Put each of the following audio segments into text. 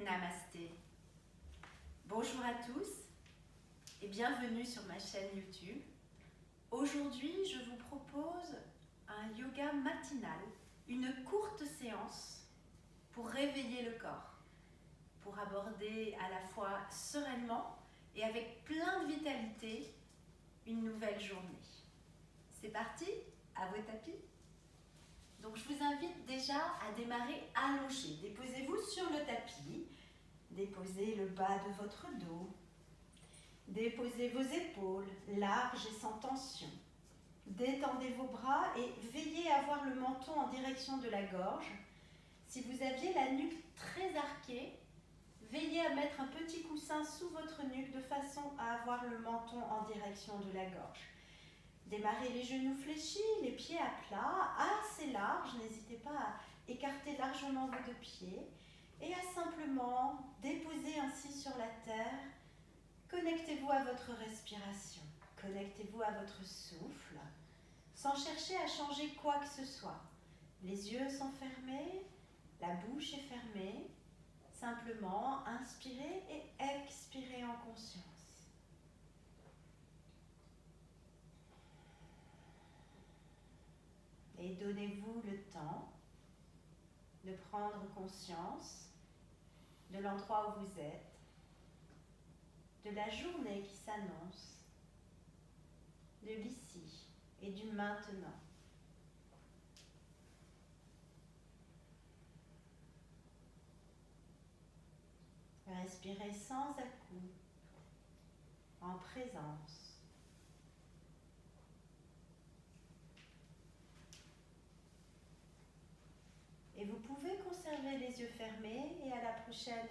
Namasté. Bonjour à tous et bienvenue sur ma chaîne YouTube. Aujourd'hui, je vous propose un yoga matinal, une courte séance pour réveiller le corps, pour aborder à la fois sereinement et avec plein de vitalité une nouvelle journée. C'est parti, à vos tapis. Donc je vous invite déjà à démarrer allongé. Déposez-vous sur le tapis, déposez le bas de votre dos, déposez vos épaules larges et sans tension. Détendez vos bras et veillez à avoir le menton en direction de la gorge. Si vous aviez la nuque très arquée, veillez à mettre un petit coussin sous votre nuque de façon à avoir le menton en direction de la gorge. Démarrez les genoux fléchis, les pieds à plat, assez larges. N'hésitez pas à écarter largement vos deux pieds et à simplement déposer ainsi sur la terre. Connectez-vous à votre respiration, connectez-vous à votre souffle, sans chercher à changer quoi que ce soit. Les yeux sont fermés, la bouche est fermée. Simplement, inspirez et expirez en conscience. Et donnez-vous le temps de prendre conscience de l'endroit où vous êtes, de la journée qui s'annonce, de l'ici et du maintenant. Respirez sans à-coups, en présence. Et vous pouvez conserver les yeux fermés et à la prochaine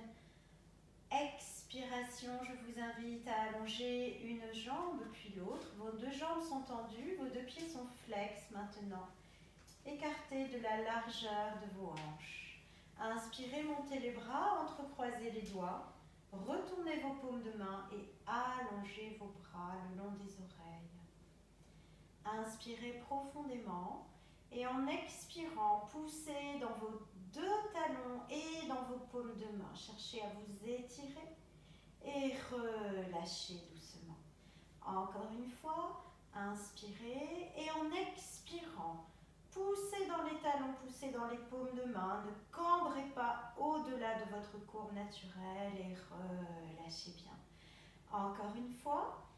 expiration, je vous invite à allonger une jambe puis l'autre. Vos deux jambes sont tendues, vos deux pieds sont flex maintenant. Écartez de la largeur de vos hanches. Inspirez, montez les bras, entrecroisez les doigts. Retournez vos paumes de main et allongez vos bras le long des oreilles. Inspirez profondément et en expirant, poussez dans vos deux talons et dans vos paumes de main. Cherchez à vous étirer et relâchez doucement. Encore une fois, inspirez et en expirant, poussez dans les talons, poussez dans les paumes de main. Ne cambrez pas au-delà de votre courbe naturelle et relâchez bien. Encore une fois,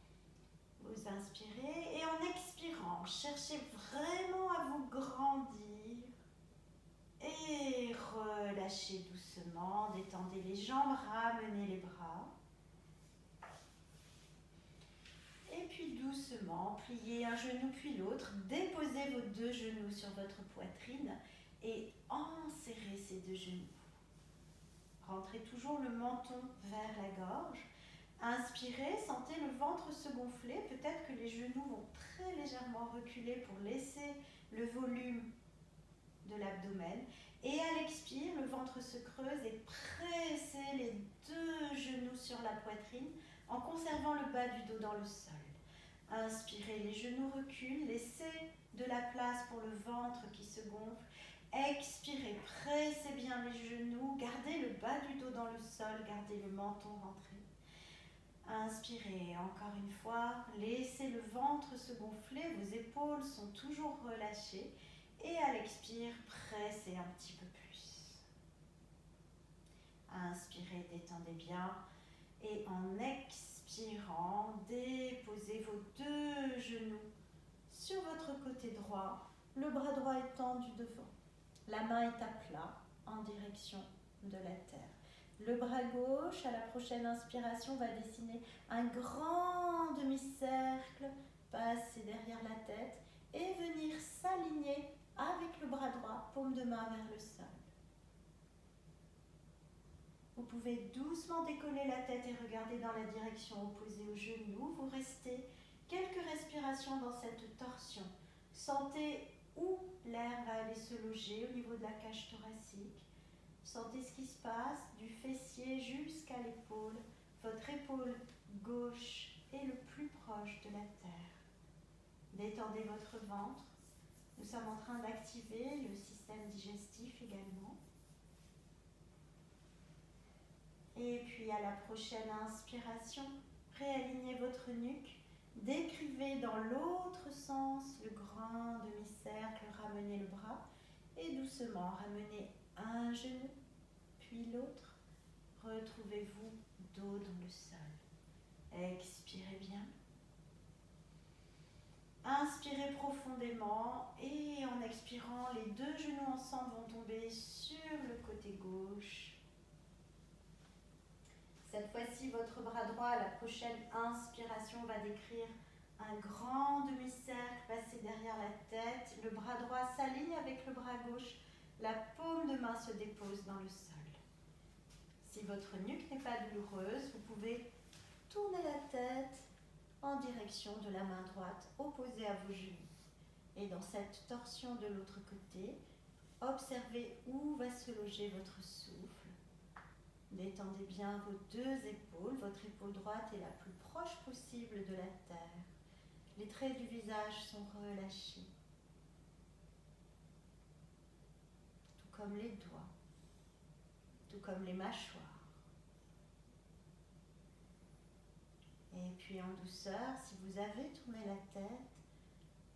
vous inspirez et en expirant, cherchez vraiment à vous grandir et relâchez doucement. Détendez les jambes, ramenez les bras. Et puis doucement, pliez un genou puis l'autre, déposez vos deux genoux sur votre poitrine et enserrez ces deux genoux. Rentrez toujours le menton vers la gorge. Inspirez, sentez le ventre se gonfler. Peut-être que les genoux vont très légèrement reculer pour laisser le volume de l'abdomen. Et à l'expire, le ventre se creuse et pressez les deux genoux sur la poitrine en conservant le bas du dos dans le sol. Inspirez, les genoux reculent, laissez de la place pour le ventre qui se gonfle. Expirez, pressez bien les genoux, gardez le bas du dos dans le sol, gardez le menton rentré. Inspirez, encore une fois, laissez le ventre se gonfler, vos épaules sont toujours relâchées. Et à l'expire, pressez un petit peu plus. Inspirez, détendez bien. Et en expirant, déposez vos deux genoux sur votre côté droit. Le bras droit est tendu devant. La main est à plat en direction de la terre. Le bras gauche, à la prochaine inspiration, va dessiner un grand demi-cercle, passer derrière la tête et venir s'aligner avec le bras droit, paume de main vers le sol. Vous pouvez doucement décoller la tête et regarder dans la direction opposée au genou. Vous restez quelques respirations dans cette torsion. Sentez où l'air va aller se loger au niveau de la cage thoracique. Sentez ce qui se passe du fessier jusqu'à l'épaule. Votre épaule gauche est le plus proche de la terre. Détendez votre ventre. Nous sommes en train d'activer le système digestif également. Et puis à la prochaine inspiration, réalignez votre nuque. Décrivez dans l'autre sens le grand demi-cercle, ramenez le bras et doucement ramenez un genou, puis l'autre. Retrouvez-vous dos dans le sol. Expirez bien. Inspirez profondément et en expirant, les deux genoux ensemble vont tomber sur le côté gauche. Cette fois-ci, votre bras droit, à la prochaine inspiration, va décrire un grand demi-cercle passé derrière la tête. Le bras droit s'aligne avec le bras gauche. La paume de main se dépose dans le sol. Si votre nuque n'est pas douloureuse, vous pouvez tourner la tête en direction de la main droite opposée à vos genoux. Et dans cette torsion de l'autre côté, observez où va se loger votre souffle. Détendez bien vos deux épaules. Votre épaule droite est la plus proche possible de la terre. Les traits du visage sont relâchés, tout comme les doigts, tout comme les mâchoires. Et puis en douceur, si vous avez tourné la tête,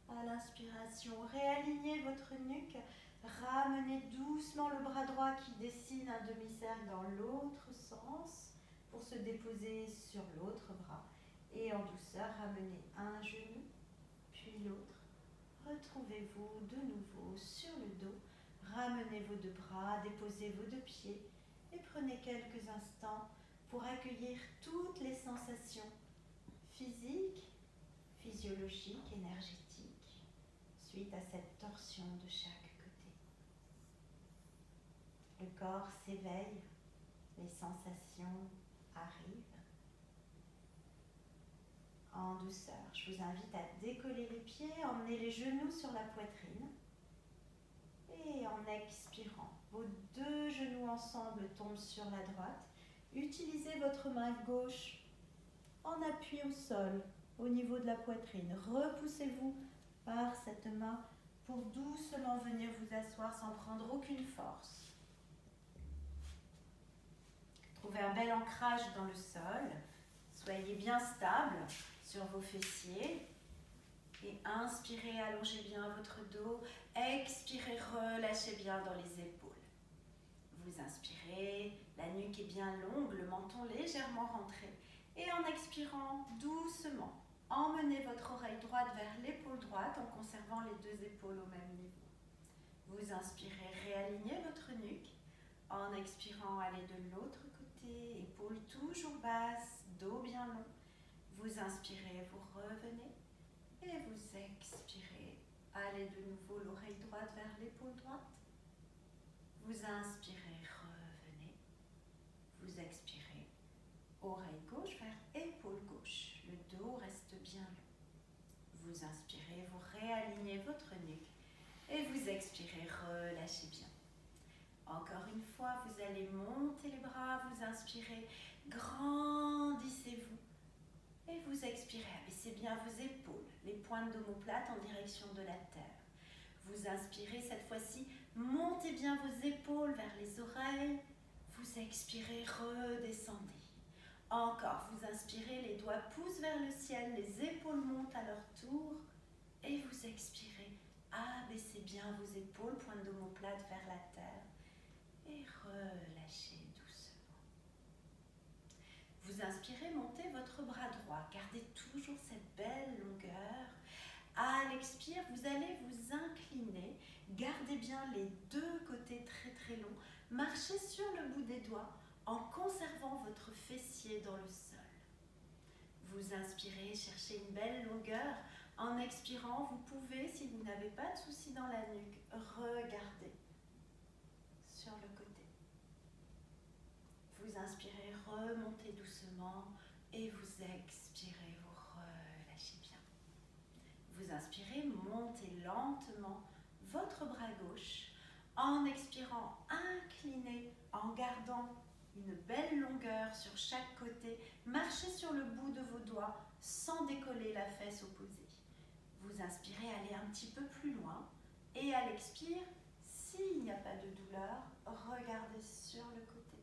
à l'inspiration, réalignez votre nuque, ramenez doucement le bras droit qui dessine un demi-cercle dans l'autre sens pour se déposer sur l'autre bras. Et en douceur, ramenez un genou, puis l'autre. Retrouvez-vous de nouveau sur le dos. Ramenez vos deux bras, déposez vos deux pieds et prenez quelques instants pour accueillir toutes les sensations physiques, physiologiques, énergétiques, suite à cette torsion de chaque côté. Le corps s'éveille, les sensations arrivent. En douceur, je vous invite à décoller les pieds, emmener les genoux sur la poitrine. Et en expirant, vos deux genoux ensemble tombent sur la droite. Utilisez votre main gauche en appui au sol, au niveau de la poitrine. Repoussez-vous par cette main pour doucement venir vous asseoir sans prendre aucune force. Trouvez un bel ancrage dans le sol. Soyez bien stable sur vos fessiers. Et inspirez, allongez bien votre dos. Expirez, relâchez bien dans les épaules. Vous inspirez, la nuque est bien longue, le menton légèrement rentré. Et en expirant, doucement, emmenez votre oreille droite vers l'épaule droite en conservant les deux épaules au même niveau. Vous inspirez, réalignez votre nuque. En expirant, allez de l'autre côté, épaules toujours basses, dos bien long. Vous inspirez, vous revenez. Et vous expirez, allez de nouveau l'oreille droite vers l'épaule droite. Vous inspirez, revenez. Vous expirez, oreille gauche vers épaule gauche. Le dos reste bien long. Vous inspirez, vous réalignez votre nuque. Et vous expirez, relâchez bien. Encore une fois, vous allez monter les bras, vous inspirez, grandissez-vous. Et vous expirez, abaissez bien vos épaules, les pointes d'omoplate en direction de la terre. Vous inspirez cette fois-ci, montez bien vos épaules vers les oreilles. Vous expirez, redescendez. Encore, vous inspirez, les doigts poussent vers le ciel, les épaules montent à leur tour. Et vous expirez, abaissez bien vos épaules, pointes d'omoplate vers la terre. Et relâchez doucement. Vous inspirez, montez votre bras droit. Gardez toujours cette belle longueur. À l'expire, vous allez vous incliner. Gardez bien les deux côtés très très longs. Marchez sur le bout des doigts en conservant votre fessier dans le sol. Vous inspirez, cherchez une belle longueur. En expirant, vous pouvez, si vous n'avez pas de souci dans la nuque, regarder sur le côté. Vous inspirez, remontez doucement et vous expirez, vous relâchez bien. Vous inspirez, montez lentement votre bras gauche. En expirant, inclinez en gardant une belle longueur sur chaque côté. Marchez sur le bout de vos doigts sans décoller la fesse opposée. Vous inspirez, allez un petit peu plus loin. Et à l'expire, s'il n'y a pas de douleur, regardez sur le côté.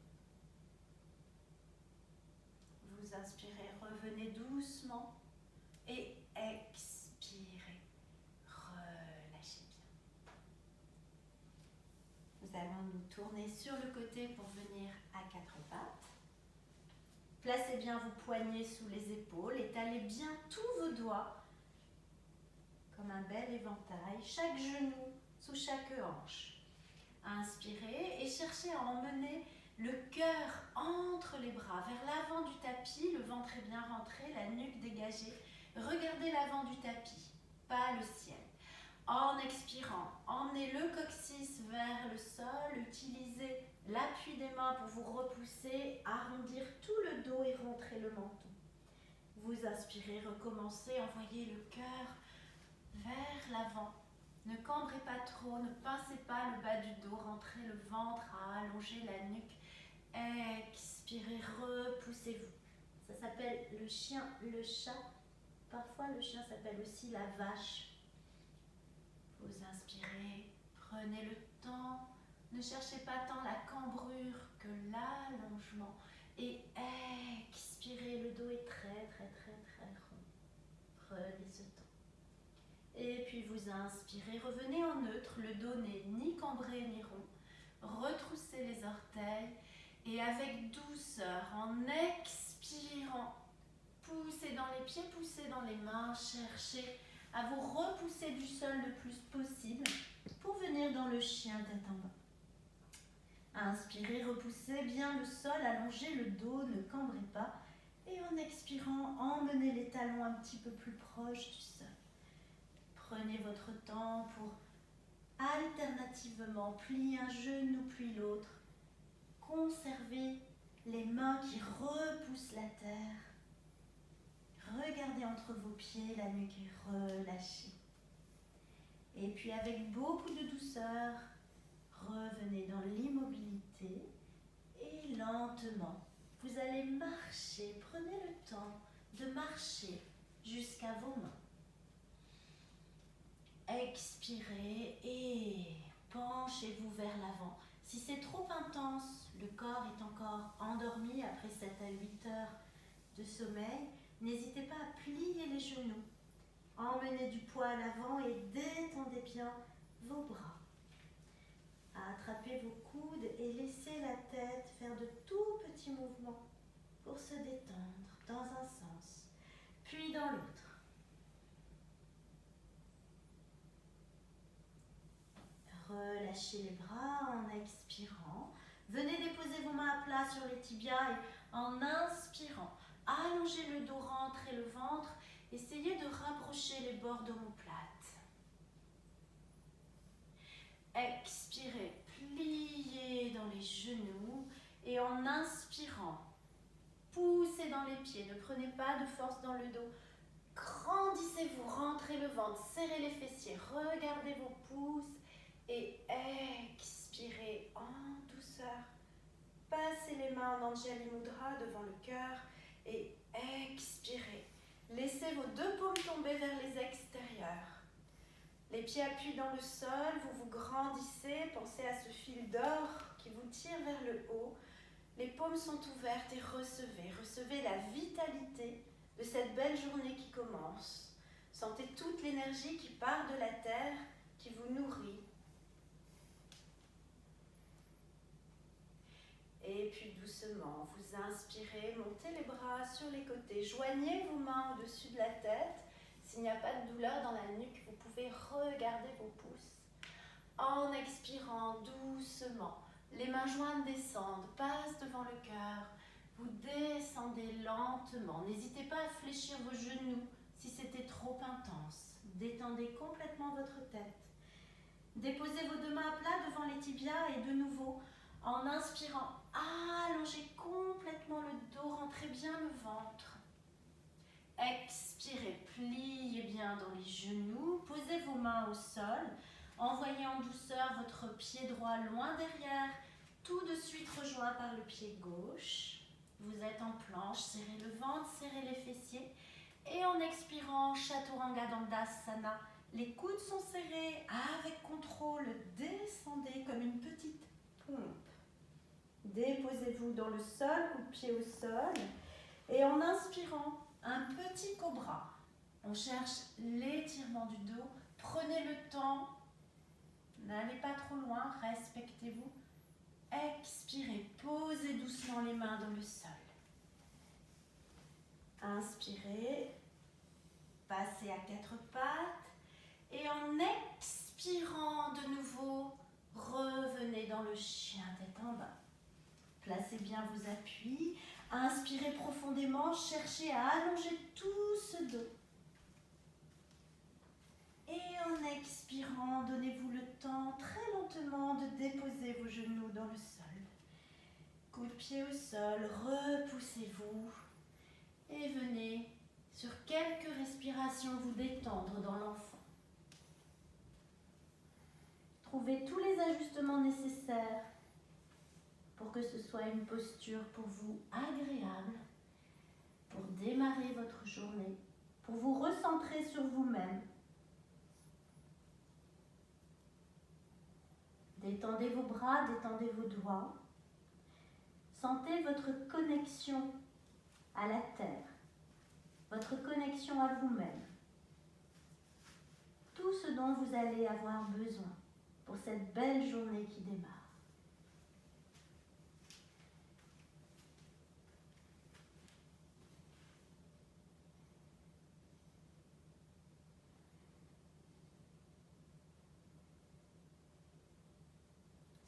vous inspirez, revenez doucement et expirez. Relâchez bien. Nous allons nous tourner sur le côté pour venir à quatre pattes. Placez bien vos poignets sous les épaules, étalez bien tous vos doigts comme un bel éventail, chaque genou sous chaque hanche. Inspirez et cherchez à emmener le cœur entre les bras, vers l'avant du tapis, le ventre est bien rentré, la nuque dégagée. Regardez l'avant du tapis, pas le ciel. En expirant, emmenez le coccyx vers le sol, utilisez l'appui des mains pour vous repousser, arrondir tout le dos et rentrer le menton. Vous inspirez, recommencez, envoyez le cœur vers l'avant. Ne cambrez pas trop, ne pincez pas le bas du dos, rentrez le ventre à allonger la nuque. Expirez, repoussez-vous. Ça s'appelle le chien, le chat. Parfois le chien s'appelle aussi la vache. Vous inspirez, prenez le temps. Ne cherchez pas tant la cambrure que l'allongement. Et expirez, le dos est très rond. Prenez ce temps. Et puis vous inspirez, revenez en neutre, le dos n'est ni cambré ni rond. Retroussez les orteils et avec douceur, en expirant, poussez dans les pieds, poussez dans les mains, cherchez à vous repousser du sol le plus possible pour venir dans le chien tête en bas. Inspirez, repoussez bien le sol, allongez le dos, ne cambrez pas. Et en expirant, emmenez les talons un petit peu plus proches du sol. Prenez votre temps pour alternativement plier un genou puis l'autre. Conservez les mains qui repoussent la terre. Regardez entre vos pieds, la nuque est relâchée. Et puis avec beaucoup de douceur, revenez dans l'immobilité et lentement, vous allez marcher. Prenez le temps de marcher jusqu'à vos mains. Expirez et penchez-vous vers l'avant. Si c'est trop intense, le corps est encore endormi après 7 à 8 heures de sommeil, n'hésitez pas à plier les genoux. Emmenez du poids à l'avant et détendez bien vos bras. Attrapez vos coudes et laissez la tête faire de tout petits mouvements pour se détendre dans un sens, puis dans l'autre. Relâchez les bras en expirant. Venez déposer vos mains à plat sur les tibias et en inspirant, allongez le dos, rentrez le ventre. Essayez de rapprocher les bords d'omoplate. Expirez, pliez dans les genoux et en inspirant, poussez dans les pieds. Ne prenez pas de force dans le dos. Grandissez-vous, rentrez le ventre, serrez les fessiers, regardez vos pouces. Et expirez en douceur. Passez les mains en Anjali Mudra devant le cœur et expirez. Laissez vos deux paumes tomber vers les extérieurs. Les pieds appuient dans le sol, vous grandissez. Pensez à ce fil d'or qui vous tire vers le haut. Les paumes sont ouvertes et recevez la vitalité de cette belle journée qui commence. Sentez toute l'énergie qui part de la terre, qui vous nourrit. Et puis doucement, vous inspirez, montez les bras sur les côtés, joignez vos mains au-dessus de la tête. S'il n'y a pas de douleur dans la nuque, vous pouvez regarder vos pouces. En expirant doucement, les mains jointes descendent, passent devant le cœur. Vous descendez lentement. N'hésitez pas à fléchir vos genoux si c'était trop intense. Détendez complètement votre tête. Déposez vos deux mains à plat devant les tibias et de nouveau, en inspirant, allongez complètement le dos, rentrez bien le ventre. Expirez, pliez bien dans les genoux, posez vos mains au sol, envoyez en douceur votre pied droit loin derrière, tout de suite rejoint par le pied gauche. Vous êtes en planche, serrez le ventre, serrez les fessiers et en expirant, Chaturanga Dandasana, les coudes sont serrés, avec contrôle, descendez comme une petite pompe. Déposez-vous dans le sol, coup de pied au sol. Et en inspirant, un petit cobra. On cherche l'étirement du dos. Prenez le temps. N'allez pas trop loin, respectez-vous. Expirez, posez doucement les mains dans le sol. Inspirez, passez à quatre pattes. Et en expirant de nouveau, revenez dans le chien tête en bas. Placez bien vos appuis. Inspirez profondément, cherchez à allonger tout ce dos. Et en expirant, donnez-vous le temps très lentement de déposer vos genoux dans le sol. Coup de pied au sol, repoussez-vous et venez sur quelques respirations vous détendre dans l'enfant. Trouvez tous les ajustements nécessaires pour que ce soit une posture pour vous agréable, pour démarrer votre journée, pour vous recentrer sur vous-même. Détendez vos bras, détendez vos doigts. Sentez votre connexion à la terre, votre connexion à vous-même. Tout ce dont vous allez avoir besoin pour cette belle journée qui démarre.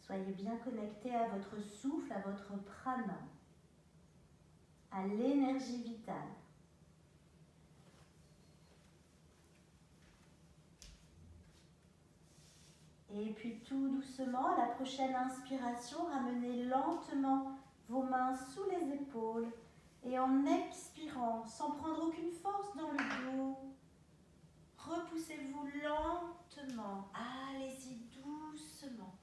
Soyez bien connecté à votre souffle, à votre prana, à l'énergie vitale. Et puis tout doucement, à la prochaine inspiration, ramenez lentement vos mains sous les épaules et en expirant, sans prendre aucune force dans le dos, repoussez-vous lentement. Allez-y doucement.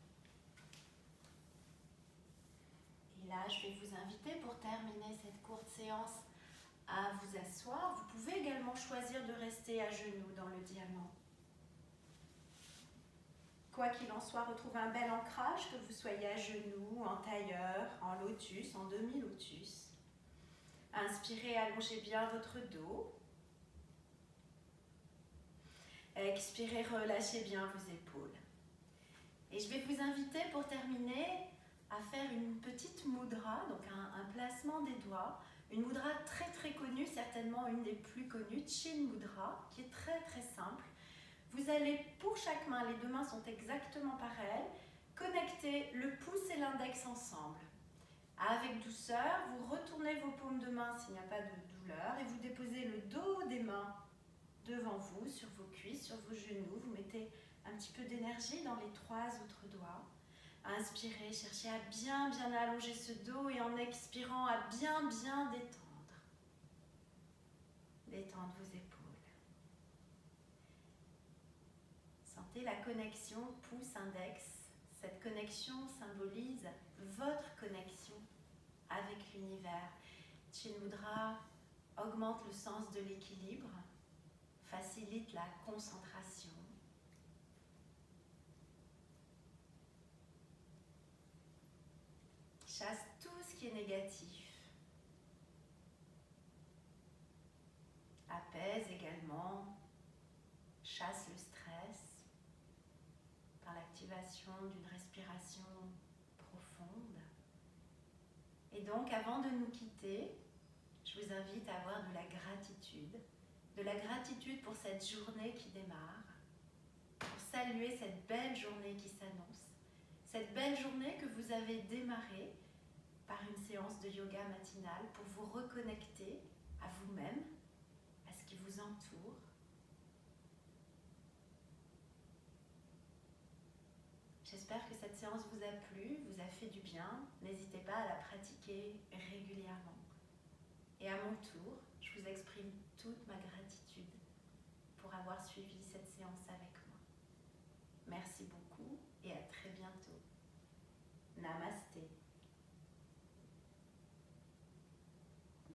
Et là, je vais vous inviter pour terminer cette courte séance à vous asseoir. Vous pouvez également choisir de rester à genoux dans le diamant. Quoi qu'il en soit, retrouvez un bel ancrage, que vous soyez à genoux, en tailleur, en lotus, en demi-lotus. Inspirez, allongez bien votre dos. Expirez, relâchez bien vos épaules. Et je vais vous inviter pour terminer à faire une petite mudra, donc un placement des doigts. Une mudra très très connue, certainement une des plus connues, Chin Mudra, qui est très très simple. Vous allez, pour chaque main, les deux mains sont exactement pareilles, connecter le pouce et l'index ensemble. Avec douceur, vous retournez vos paumes de main s'il n'y a pas de douleur et vous déposez le dos des mains devant vous, sur vos cuisses, sur vos genoux. Vous mettez un petit peu d'énergie dans les trois autres doigts. Inspirez, cherchez à bien allonger ce dos et en expirant à bien détendre. Détendre vos épaules. Sentez la connexion pouce-index. Cette connexion symbolise votre connexion avec l'univers. Chin Mudra augmente le sens de l'équilibre, facilite la concentration. Chasse tout ce qui est négatif. Apaise également, chasse le stress par l'activation d'une respiration profonde. Et donc, avant de nous quitter, je vous invite à avoir de la gratitude pour cette journée qui démarre, pour saluer cette belle journée qui s'annonce, cette belle journée que vous avez démarrée par une séance de yoga matinale pour vous reconnecter à vous-même, à ce qui vous entoure. J'espère que cette séance vous a plu, vous a fait du bien. N'hésitez pas à la pratiquer régulièrement. Et à mon tour, je vous exprime toute ma gratitude pour avoir suivi cette séance avec moi. Merci beaucoup et à très bientôt. Namasté.